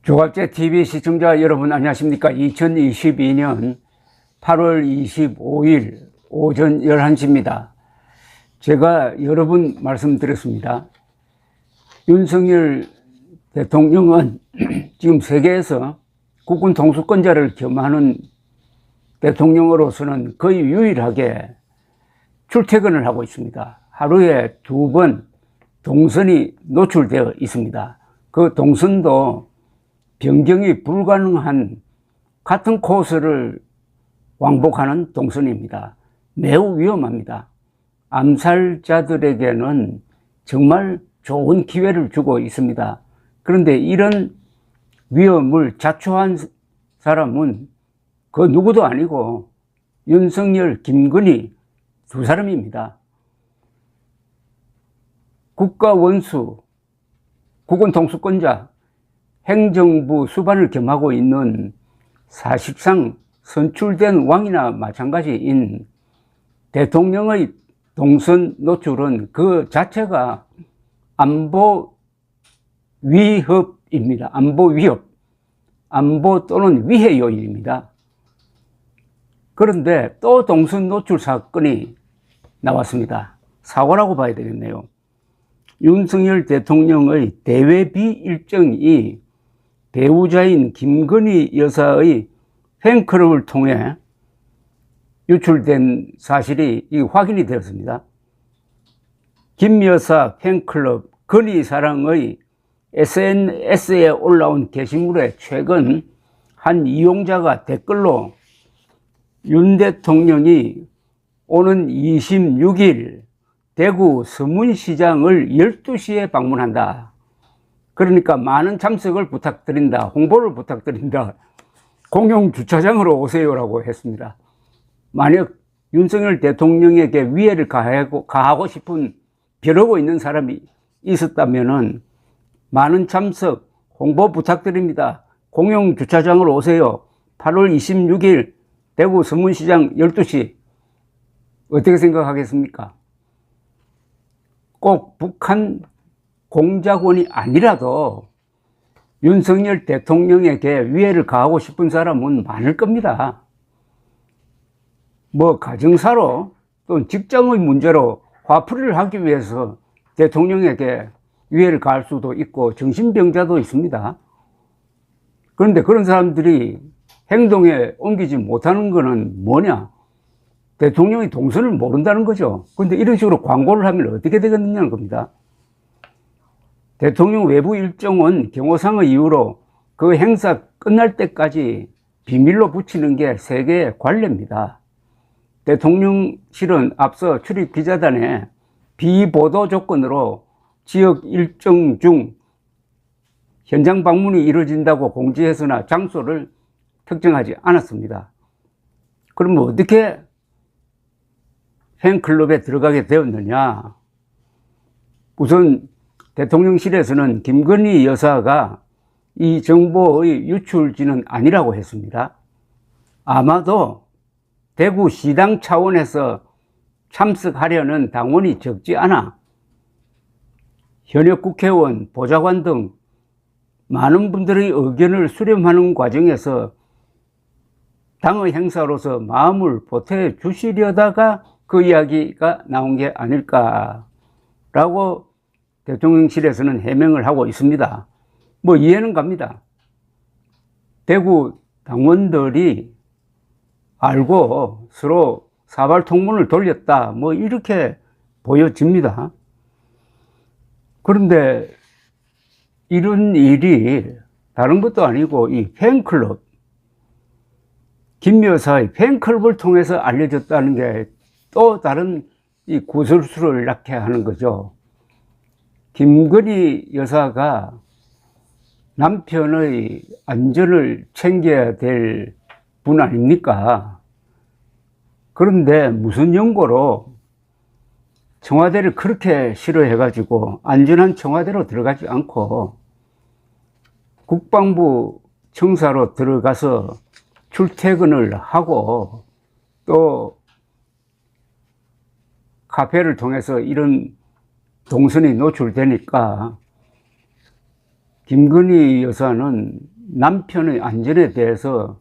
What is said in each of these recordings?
조갑제 TV 시청자 여러분 안녕하십니까? 2022년 8월 25일 오전 11시입니다. 제가 여러 번 말씀드렸습니다. 윤석열 대통령은 지금 세계에서 국군 통수권자를 겸하는 대통령으로서는 거의 유일하게 출퇴근을 하고 있습니다. 하루에 2번 동선이 노출되어 있습니다. 그 동선도 변경이 불가능한 같은 코스를 왕복하는 동선입니다. 매우 위험합니다. 암살자들에게는 정말 좋은 기회를 주고 있습니다. 그런데 이런 위험을 자초한 사람은 그 누구도 아니고 윤석열, 김건희 두 사람입니다. 국가 원수, 국군 통수권자, 행정부 수반을 겸하고 있는 사실상 선출된 왕이나 마찬가지인 대통령의 동선 노출은 그 자체가 안보 위협입니다. 안보 위협, 안보 또는 위해 요인입니다. 그런데 또 동선 노출 사건이 나왔습니다. 사고라고 봐야 되겠네요. 윤석열 대통령의 대외비 일정이 배우자인 김건희 여사의 팬클럽을 통해 유출된 사실이 확인이 되었습니다. 김 여사 팬클럽 건희 사랑의 SNS에 올라온 게시물에 최근 한 이용자가 댓글로 윤 대통령이 오는 26일 대구 서문시장을 12시에 방문한다. 그러니까 많은 참석을 부탁드린다. 홍보를 부탁드린다. 공용 주차장으로 오세요라고 했습니다. 만약 윤석열 대통령에게 위해를 가하고 싶은 벼르고 있는 사람이 있었다면은 많은 참석, 홍보 부탁드립니다. 공용 주차장으로 오세요. 8월 26일 대구 서문시장 12시. 어떻게 생각하겠습니까? 꼭 북한 공작원이 아니라도 윤석열 대통령에게 위해를 가하고 싶은 사람은 많을 겁니다. 뭐 가정사로 또는 직장의 문제로 화풀이를 하기 위해서 대통령에게 위해를 가할 수도 있고 정신병자도 있습니다. 그런데 그런 사람들이 행동에 옮기지 못하는 것은 뭐냐? 대통령이 동선을 모른다는 거죠. 그런데 이런 식으로 광고를 하면 어떻게 되겠느냐는 겁니다. 대통령 외부 일정은 경호상의 이유로 그 행사 끝날 때까지 비밀로 붙이는 게 세계의 관례입니다. 대통령실은 앞서 출입 기자단에 비보도 조건으로 지역 일정 중 현장 방문이 이루어진다고 공지했으나 장소를 특정하지 않았습니다. 그러면 어떻게 팬클럽에 들어가게 되었느냐? 우선 대통령실에서는 김건희 여사가 이 정보의 유출지는 아니라고 했습니다. 아마도 대구 시당 차원에서 참석하려는 당원이 적지 않아 현역 국회의원, 보좌관 등 많은 분들의 의견을 수렴하는 과정에서 당의 행사로서 마음을 보태 주시려다가 그 이야기가 나온 게 아닐까라고 대통령실에서는 해명을 하고 있습니다. 뭐 이해는 갑니다. 대구 당원들이 알고 서로 사발통문을 돌렸다. 뭐 이렇게 보여집니다. 그런데 이런 일이 다른 것도 아니고 이 팬클럽, 김 여사의 팬클럽을 통해서 알려졌다는 게 또 다른 이 구설수를 낳게 하는 거죠. 김건희 여사가 남편의 안전을 챙겨야 될 분 아닙니까? 그런데 무슨 연고로 청와대를 그렇게 싫어해가지고 안전한 청와대로 들어가지 않고 국방부 청사로 들어가서 출퇴근을 하고 또 카페를 통해서 이런 동선이 노출되니까 김건희 여사는 남편의 안전에 대해서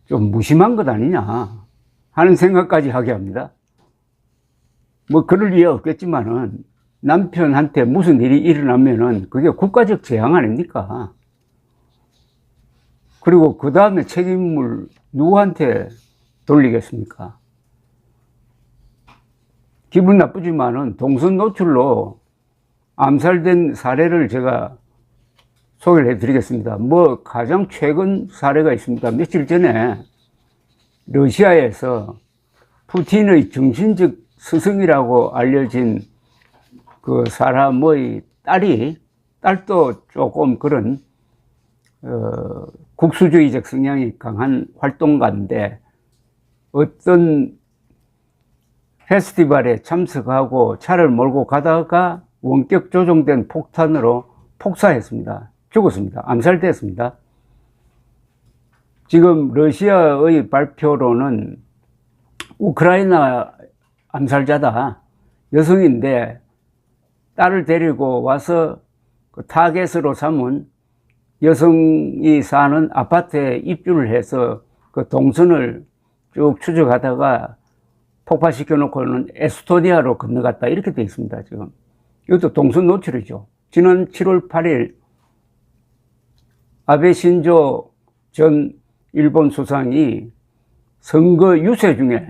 좀 무심한 것 아니냐 하는 생각까지 하게 합니다. 뭐 그럴 리가 없겠지만은 남편한테 무슨 일이 일어나면은 그게 국가적 재앙 아닙니까? 그리고 그 다음에 책임을 누구한테 돌리겠습니까? 기분 나쁘지만은 동선 노출로 암살된 사례를 제가 소개를 해드리겠습니다. 뭐 가장 최근 사례가 있습니다. 며칠 전에 러시아에서 푸틴의 정신적 스승이라고 알려진 그 사람의 딸도 조금 그런 국수주의적 성향이 강한 활동가인데 어떤 페스티벌에 참석하고 차를 몰고 가다가 원격 조종된 폭탄으로 폭사했습니다. 죽었습니다. 암살됐습니다. 지금 러시아의 발표로는 우크라이나 암살자다. 여성인데 딸을 데리고 와서 그 타겟으로 삼은 여성이 사는 아파트에 입주를 해서 그 동선을 쭉 추적하다가 폭파시켜 놓고는 에스토니아로 건너갔다. 이렇게 되어 있습니다. 지금 이것도 동선 노출이죠. 지난 7월 8일 아베 신조 전 일본 수상이 선거 유세 중에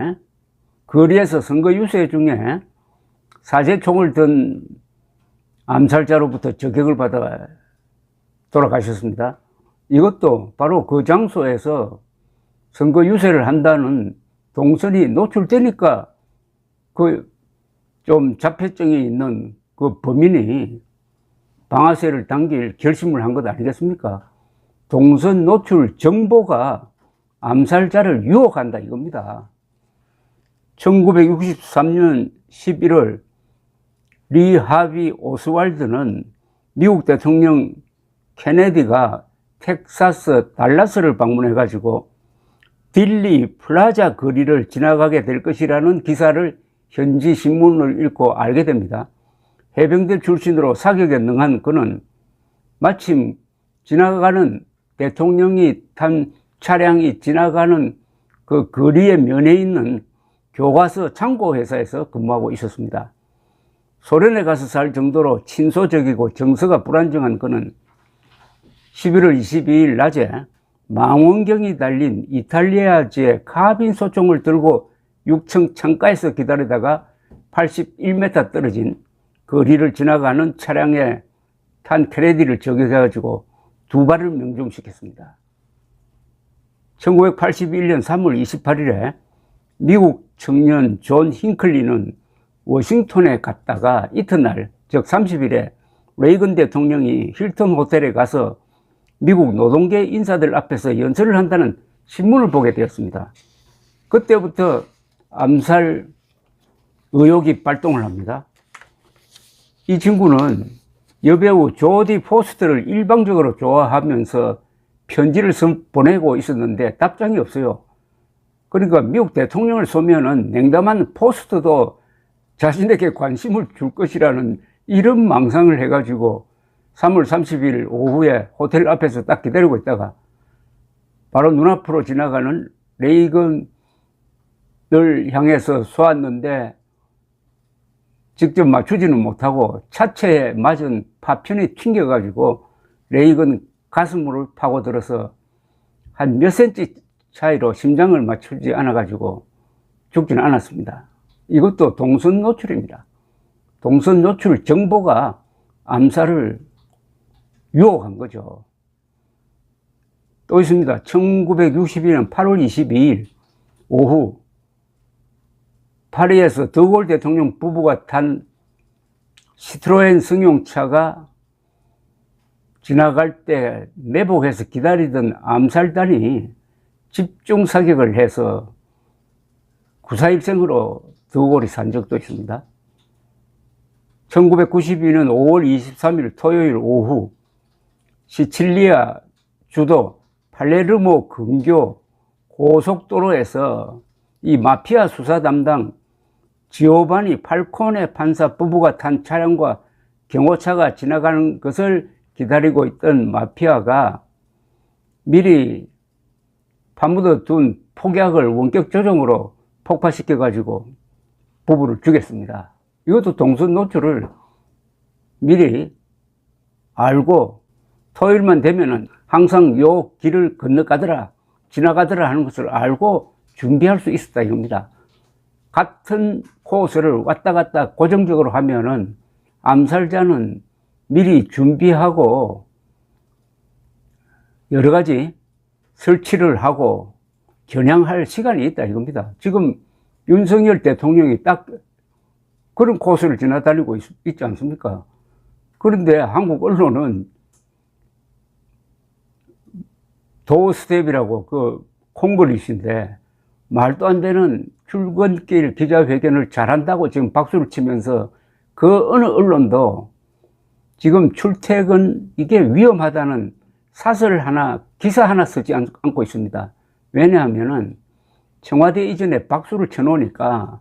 거리에서 선거 유세 중에 사제총을 든 암살자로부터 저격을 받아 돌아가셨습니다. 이것도 바로 그 장소에서 선거 유세를 한다는 동선이 노출되니까 그 좀 자폐증이 있는 그 범인이 방아쇠를 당길 결심을 한 것 아니겠습니까? 동선 노출 정보가 암살자를 유혹한다 이겁니다. 1963년 11월 리 하비 오스왈드는 미국 대통령 케네디가 텍사스 달라스를 방문해 가지고 딜리 플라자 거리를 지나가게 될 것이라는 기사를 현지 신문을 읽고 알게 됩니다. 해병대 출신으로 사격에 능한 그는 마침 지나가는 대통령이 탄 차량이 지나가는 그 거리의 면에 있는 교과서 창고 회사에서 근무하고 있었습니다. 소련에 가서 살 정도로 친소적이고 정서가 불안정한 그는 11월 22일 낮에 망원경이 달린 이탈리아제 카빈 소총을 들고 6층 창가에서 기다리다가 81m 떨어진 거리를 지나가는 차량에 탄 케네디를 저격해가지고 두 발을 명중시켰습니다. 1981년 3월 28일에 미국 청년 존 힝클리는 워싱턴에 갔다가 이튿날, 즉 30일에 레이건 대통령이 힐튼 호텔에 가서 미국 노동계 인사들 앞에서 연설을 한다는 신문을 보게 되었습니다. 그때부터 암살 의혹이 발동을 합니다. 이 친구는 여배우 조디 포스터를 일방적으로 좋아하면서 편지를 보내고 있었는데 답장이 없어요. 그러니까 미국 대통령을 쏘면은 냉담한 포스터도 자신에게 관심을 줄 것이라는 이런 망상을 해가지고 3월 30일 오후에 호텔 앞에서 딱 기다리고 있다가 바로 눈앞으로 지나가는 레이건을 향해서 쏘았는데 직접 맞추지는 못하고 차체에 맞은 파편이 튕겨가지고 레이건 가슴으로 파고들어서 한 몇 센치 차이로 심장을 맞추지 않아가지고 죽지는 않았습니다. 이것도 동선 노출입니다. 동선 노출 정보가 암살을 유혹한 거죠. 또 있습니다. 1962년 8월 22일 오후 파리에서 드골 대통령 부부가 탄 시트로엔 승용차가 지나갈 때 매복해서 기다리던 암살단이 집중 사격을 해서 구사일생으로 드골이 산 적도 있습니다. 1992년 5월 23일 토요일 오후 시칠리아 주도 팔레르모 근교 고속도로에서 이 마피아 수사 담당 지오바니 팔코네 판사 부부가 탄 차량과 경호차가 지나가는 것을 기다리고 있던 마피아가 미리 파묻어 둔 폭약을 원격 조종으로 폭파시켜가지고 부부를 죽였습니다. 이것도 동선 노출을 미리 알고 토요일만 되면은 항상 요 길을 건너가더라, 지나가더라 하는 것을 알고 준비할 수 있었다 이겁니다. 같은 코스를 왔다 갔다 고정적으로 하면은 암살자는 미리 준비하고 여러 가지 설치를 하고 겨냥할 시간이 있다 이겁니다. 지금 윤석열 대통령이 딱 그런 코스를 지나다니고 있지 않습니까? 그런데 한국 언론은 도스텝이라고 그 콩글리시인데 말도 안 되는 출근길 기자회견을 잘한다고 지금 박수를 치면서 그 어느 언론도 지금 출퇴근 이게 위험하다는 사설 하나, 기사 하나 쓰지 않고 있습니다. 왜냐하면은 청와대 이전에 박수를 쳐놓으니까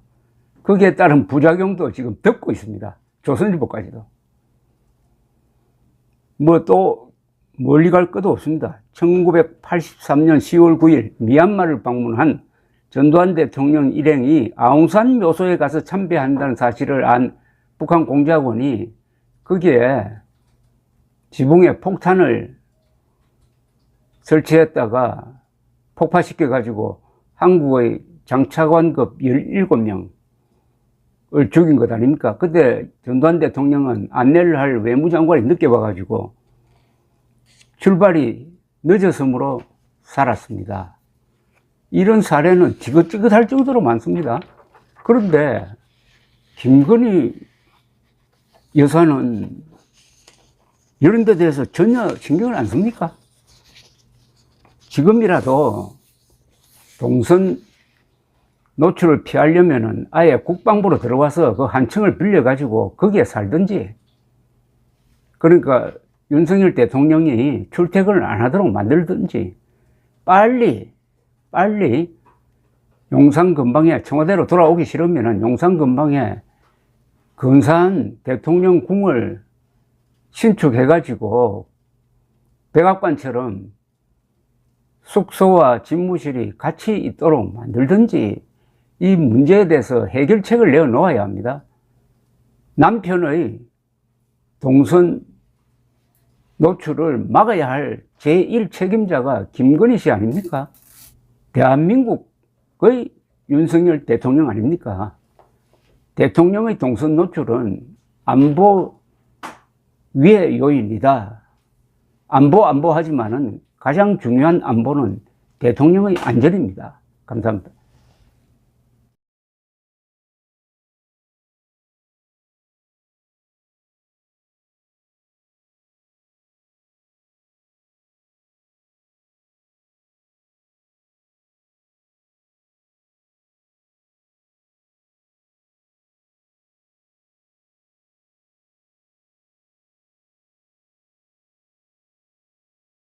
거기에 따른 부작용도 지금 듣고 있습니다. 조선일보까지도. 뭐 또 멀리 갈 것도 없습니다. 1983년 10월 9일 미얀마를 방문한 전두환 대통령 일행이 아웅산 묘소에 가서 참배한다는 사실을 안 북한 공작원이 거기에 지붕에 폭탄을 설치했다가 폭파시켜가지고 한국의 장차관급 17명을 죽인 것 아닙니까? 그때 전두환 대통령은 안내를 할 외무장관이 늦게 와가지고 출발이 늦어서므로 살았습니다. 이런 사례는 지긋지긋할 정도로 많습니다. 그런데 김건희 여사는 이런 데 대해서 전혀 신경을 안 씁니까? 지금이라도 동선 노출을 피하려면은 아예 국방부로 들어와서 그 한 층을 빌려가지고 거기에 살든지, 그러니까 윤석열 대통령이 출퇴근을 안 하도록 만들든지, 빨리 용산 근방에 청와대로 돌아오기 싫으면은 용산 근방에 근사한 대통령 궁을 신축해가지고 백악관처럼 숙소와 집무실이 같이 있도록 만들든지 이 문제에 대해서 해결책을 내어놓아야 합니다. 남편의 동선 노출을 막아야 할 제1 책임자가 김건희 씨 아닙니까? 대한민국의 윤석열 대통령 아닙니까? 대통령의 동선 노출은 안보 위의 요인이다. 안보 하지만은 가장 중요한 안보는 대통령의 안전입니다. 감사합니다.